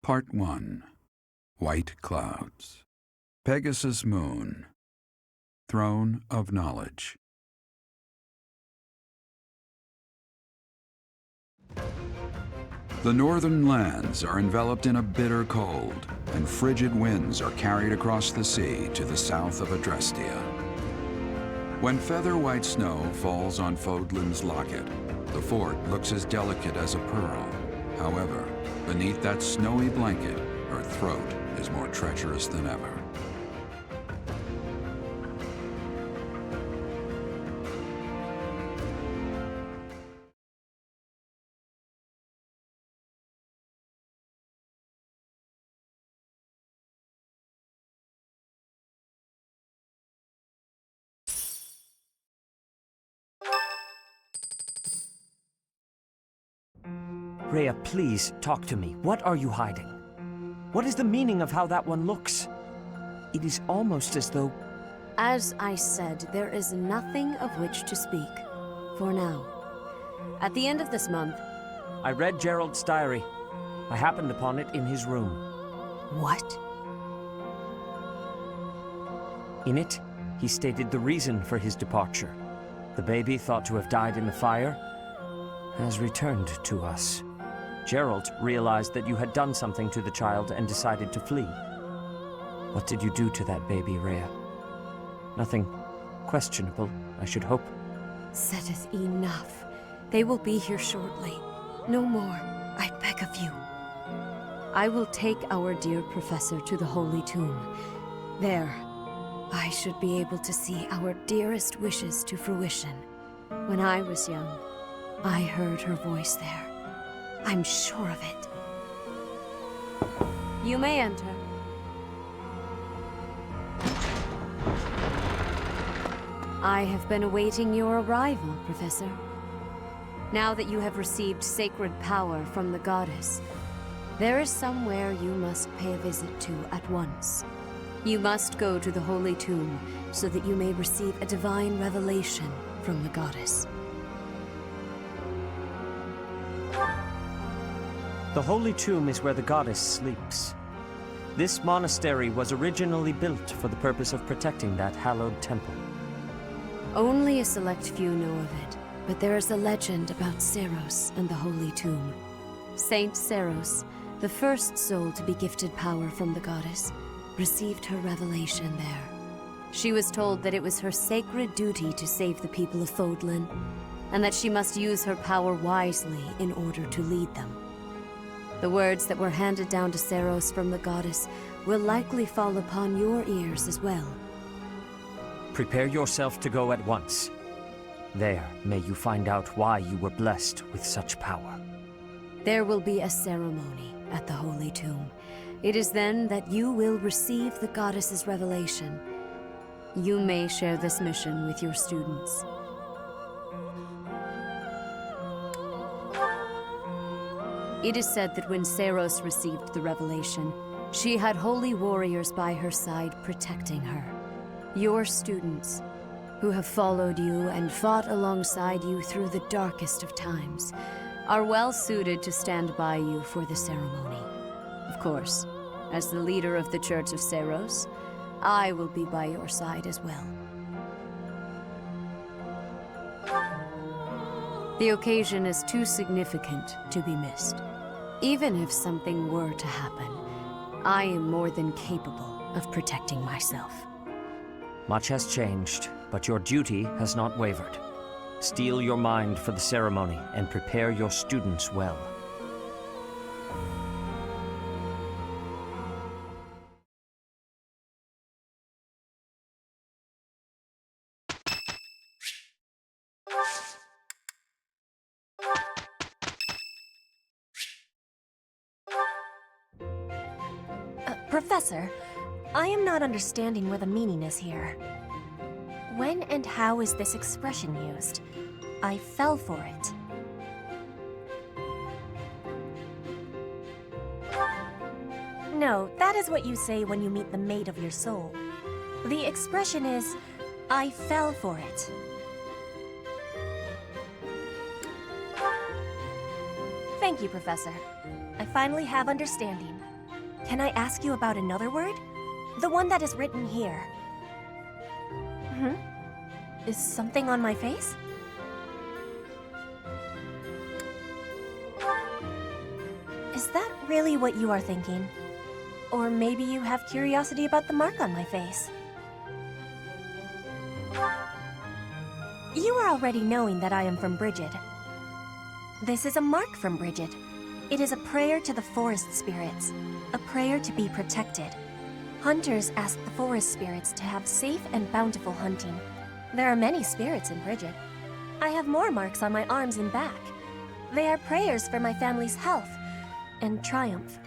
Part 1. White Clouds. Pegasus Moon. Throne of Knowledge. The northern lands are enveloped in a bitter cold, and frigid winds are carried across the sea to the south of Adrestia. When feather-white snow falls on Fodlan's locket, the fort looks as delicate as a pearl. However, beneath that snowy blanket, her throat is more treacherous than ever. Rhea, please, talk to me. What are you hiding? What is the meaning of how that one looks? It is almost as though... As I said, there is nothing of which to speak, for now. At the end of this month... I read Gerald's diary. I happened upon it in his room. What? In it, he stated the reason for his departure. The baby, thought to have died in the fire, has returned to us. Gerald realized that you had done something to the child and decided to flee. What did you do to that baby, Rhea? Nothing questionable, I should hope. Saideth enough. They will be here shortly. No more, I beg of you. I will take our dear professor to the Holy Tomb. There, I should be able to see our dearest wishes to fruition. When I was young, I heard her voice there. I'm sure of it. You may enter. I have been awaiting your arrival, Professor. Now that you have received sacred power from the goddess, there is somewhere you must pay a visit to at once. You must go to the Holy Tomb so that you may receive a divine revelation from the goddess. The Holy Tomb is where the goddess sleeps. This monastery was originally built for the purpose of protecting that hallowed temple. Only a select few know of it, but there is a legend about Seiros and the Holy Tomb. Saint Seiros, the first soul to be gifted power from the goddess, received her revelation there. She was told that it was her sacred duty to save the people of Fodlan, and that she must use her power wisely in order to lead them. The words that were handed down to Seiros from the goddess will likely fall upon your ears as well. Prepare yourself to go at once. There, may you find out why you were blessed with such power. There will be a ceremony at the Holy Tomb. It is then that you will receive the goddess's revelation. You may share this mission with your students. It is said that when Seiros received the revelation, she had holy warriors by her side protecting her. Your students, who have followed you and fought alongside you through the darkest of times, are well suited to stand by you for the ceremony. Of course, as the leader of the Church of Seiros, I will be by your side as well. The occasion is too significant to be missed. Even if something were to happen, I am more than capable of protecting myself. Much has changed, but your duty has not wavered. Steel your mind for the ceremony and prepare your students well. Professor, I am not understanding where the meaning is here. When and how is this expression used? I fell for it. No, that is what you say when you meet the mate of your soul. The expression is, I fell for it. Thank you, Professor. I finally have understanding. Can I ask you about another word? The one that is written here. Is something on my face? Is that really what you are thinking? Or maybe you have curiosity about the mark on my face. You are already knowing that I am from Brigid. This is a mark from Brigid. It is a prayer to the forest spirits, a prayer to be protected. Hunters ask the forest spirits to have safe and bountiful hunting. There are many spirits in Brigid. I have more marks on my arms and back. They are prayers for my family's health and triumph.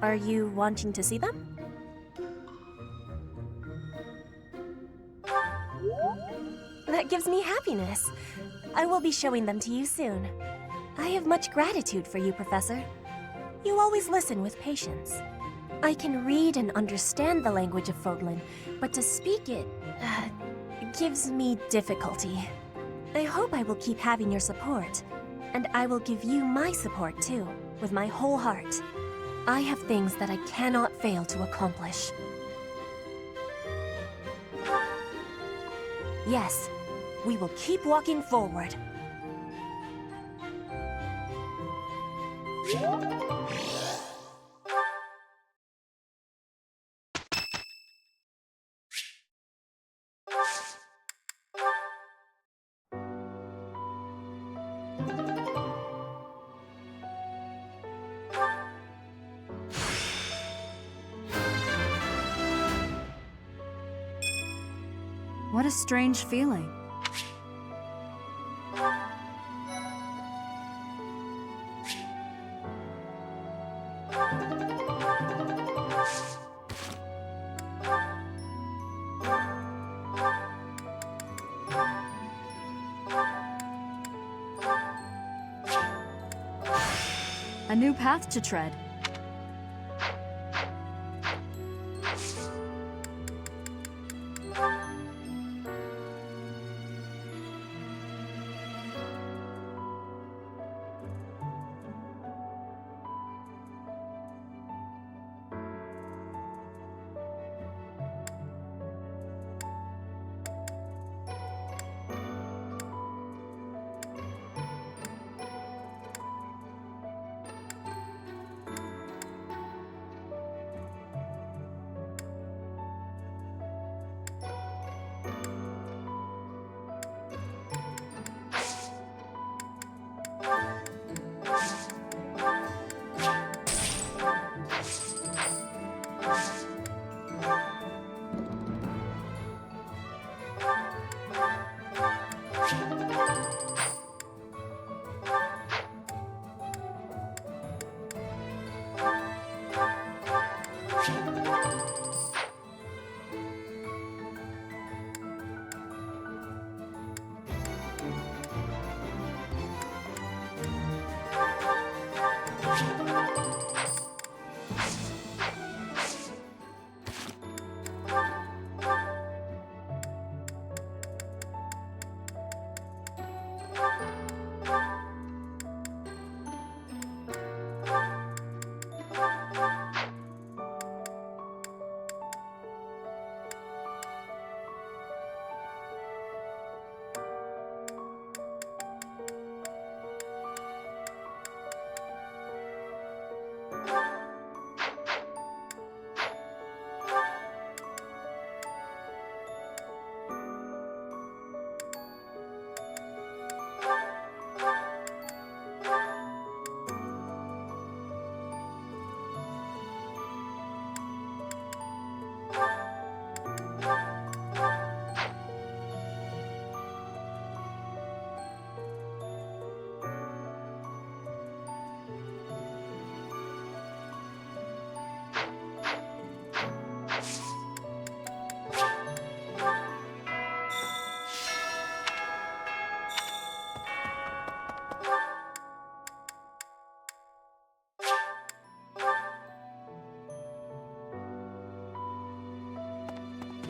Are you wanting to see them? That gives me happiness. I will be showing them to you soon. I have much gratitude for you, Professor. You always listen with patience. I can read and understand the language of Fodlan, but to speak it gives me difficulty. I hope I will keep having your support, and I will give you my support too, with my whole heart. I have things that I cannot fail to accomplish. Yes, we will keep walking forward. What a strange feeling. A new path to tread.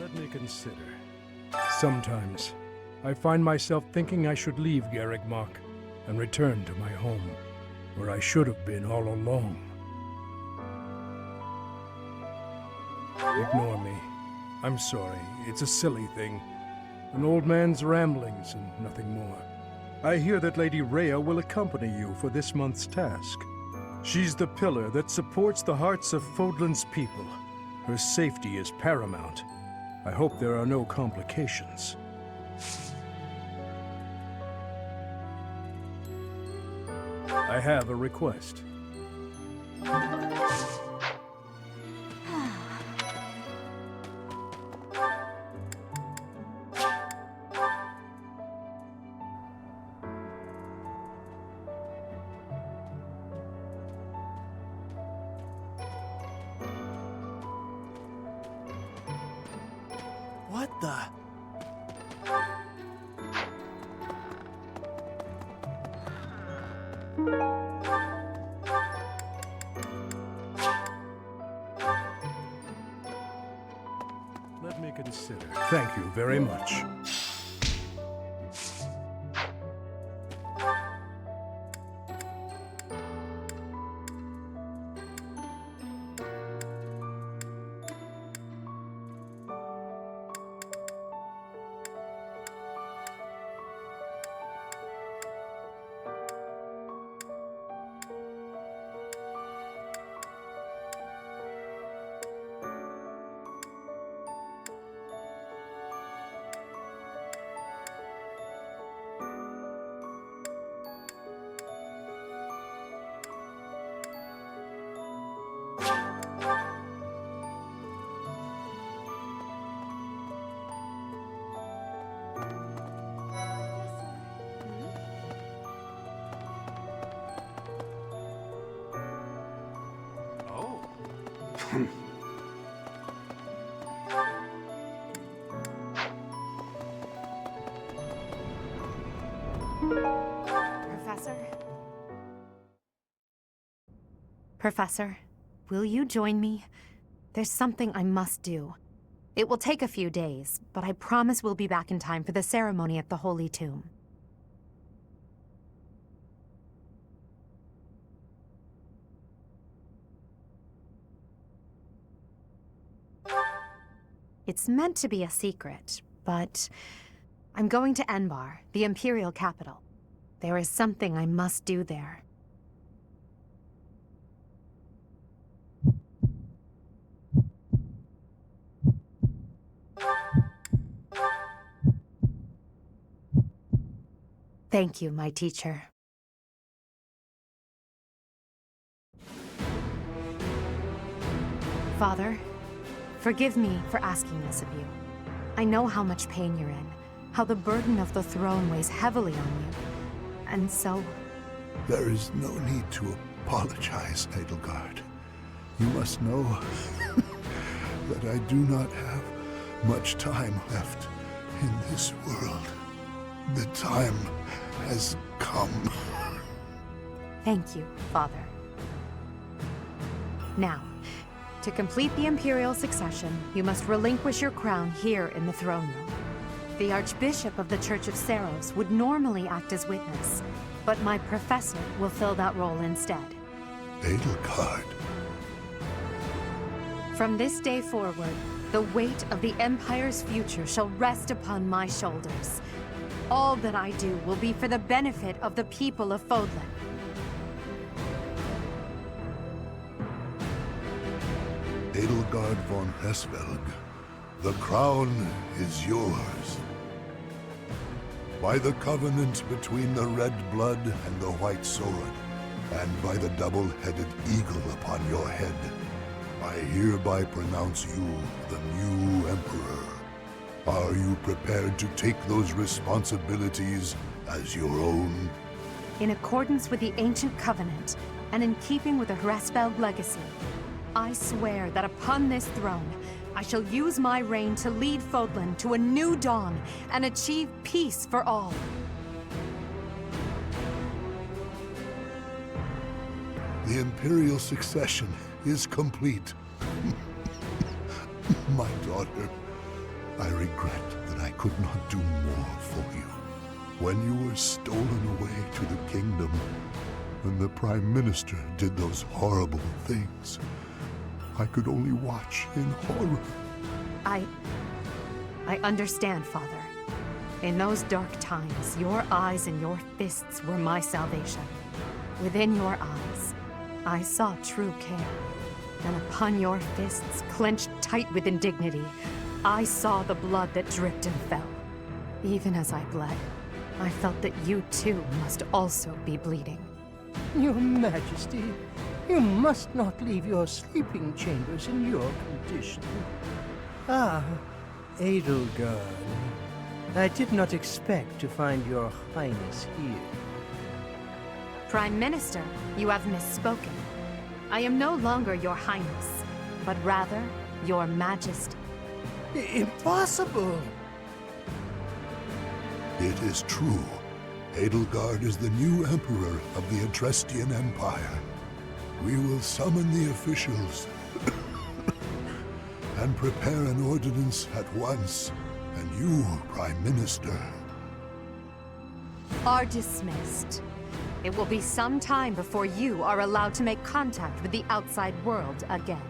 Let me consider. Sometimes, I find myself thinking I should leave Garreg Mach and return to my home, where I should have been all along. Ignore me. I'm sorry. It's a silly thing. An old man's ramblings and nothing more. I hear that Lady Rhea will accompany you for this month's task. She's the pillar that supports the hearts of Fodlan's people. Her safety is paramount. I hope there are no complications. I have a request. What the? Let me consider. Thank you very much. Professor, will you join me? There's something I must do. It will take a few days, but I promise we'll be back in time for the ceremony at the Holy Tomb. It's meant to be a secret, but I'm going to Enbar, the Imperial capital. There is something I must do there. Thank you, my teacher. Father, forgive me for asking this of you. I know how much pain you're in, how the burden of the throne weighs heavily on you. And so... There is no need to apologize, Edelgard. You must know that I do not have much time left in this world. The time has come. Thank you, Father. Now, to complete the Imperial succession, you must relinquish your crown here in the throne room. The Archbishop of the Church of Seiros would normally act as witness, but my professor will fill that role instead. Edelgard. From this day forward, the weight of the Empire's future shall rest upon my shoulders. All that I do will be for the benefit of the people of Fodlan. Edelgard von Hesvelg, the crown is yours. By the covenant between the red blood and the white sword, and by the double-headed eagle upon your head, I hereby pronounce you the new Emperor. Are you prepared to take those responsibilities as your own? In accordance with the ancient covenant, and in keeping with the Hraesvelg legacy, I swear that upon this throne, I shall use my reign to lead Fodlan to a new dawn and achieve peace for all. The Imperial succession is complete. My daughter, I regret that I could not do more for you. When you were stolen away to the kingdom, when the Prime Minister did those horrible things, I could only watch in horror. I understand, Father. In those dark times, your eyes and your fists were my salvation. Within your eyes, I saw true care. And upon your fists, clenched tight with indignity, I saw the blood that dripped and fell. Even as I bled, I felt that you too must also be bleeding. Your Majesty, you must not leave your sleeping chambers in your condition. Ah, Edelgard. I did not expect to find your Highness here. Prime Minister, you have misspoken. I am no longer your Highness, but rather your Majesty. Impossible! It is true. Edelgard is the new Emperor of the Adrestian Empire. We will summon the officials and prepare an ordinance at once. And you, Prime Minister, are dismissed. It will be some time before you are allowed to make contact with the outside world again.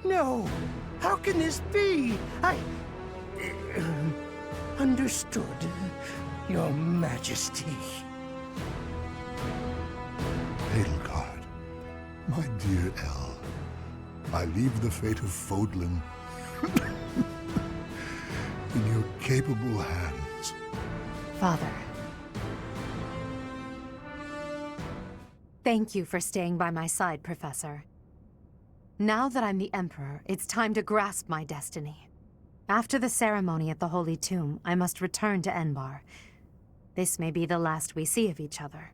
No! How can this be? Understood, Your Majesty. Edelgard, my dear El, I leave the fate of Fodlan in your capable hands. Father. Thank you for staying by my side, Professor. Now that I'm the Emperor, it's time to grasp my destiny. After the ceremony at the Holy Tomb, I must return to Enbar. This may be the last we see of each other.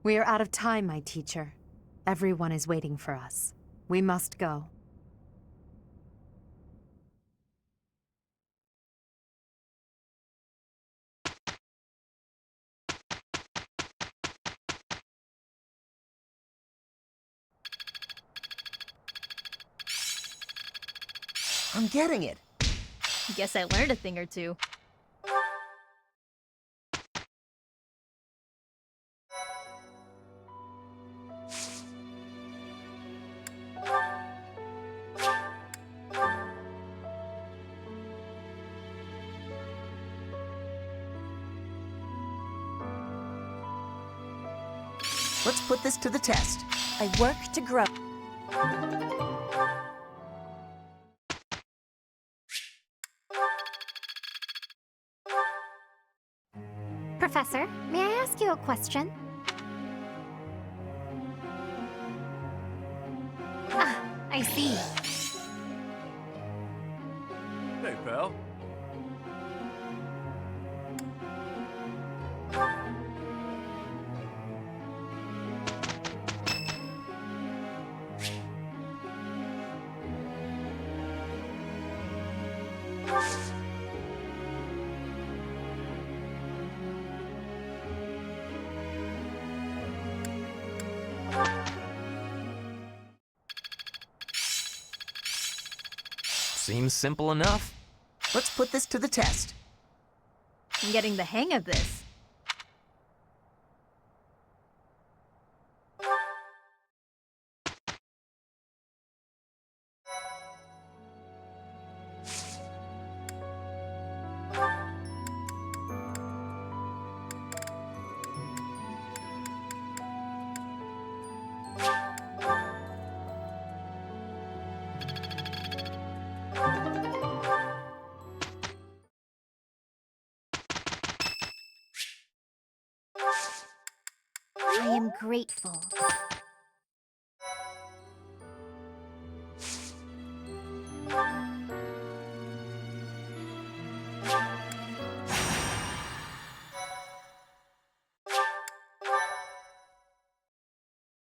We are out of time, my teacher. Everyone is waiting for us. We must go. I'm getting it. Guess I learned a thing or two. Let's put this to the test. I work to grow. Professor, may I ask you a question? Ah, I see. Hey, pal. Seems simple enough. Let's put this to the test. I'm getting the hang of this. I am grateful.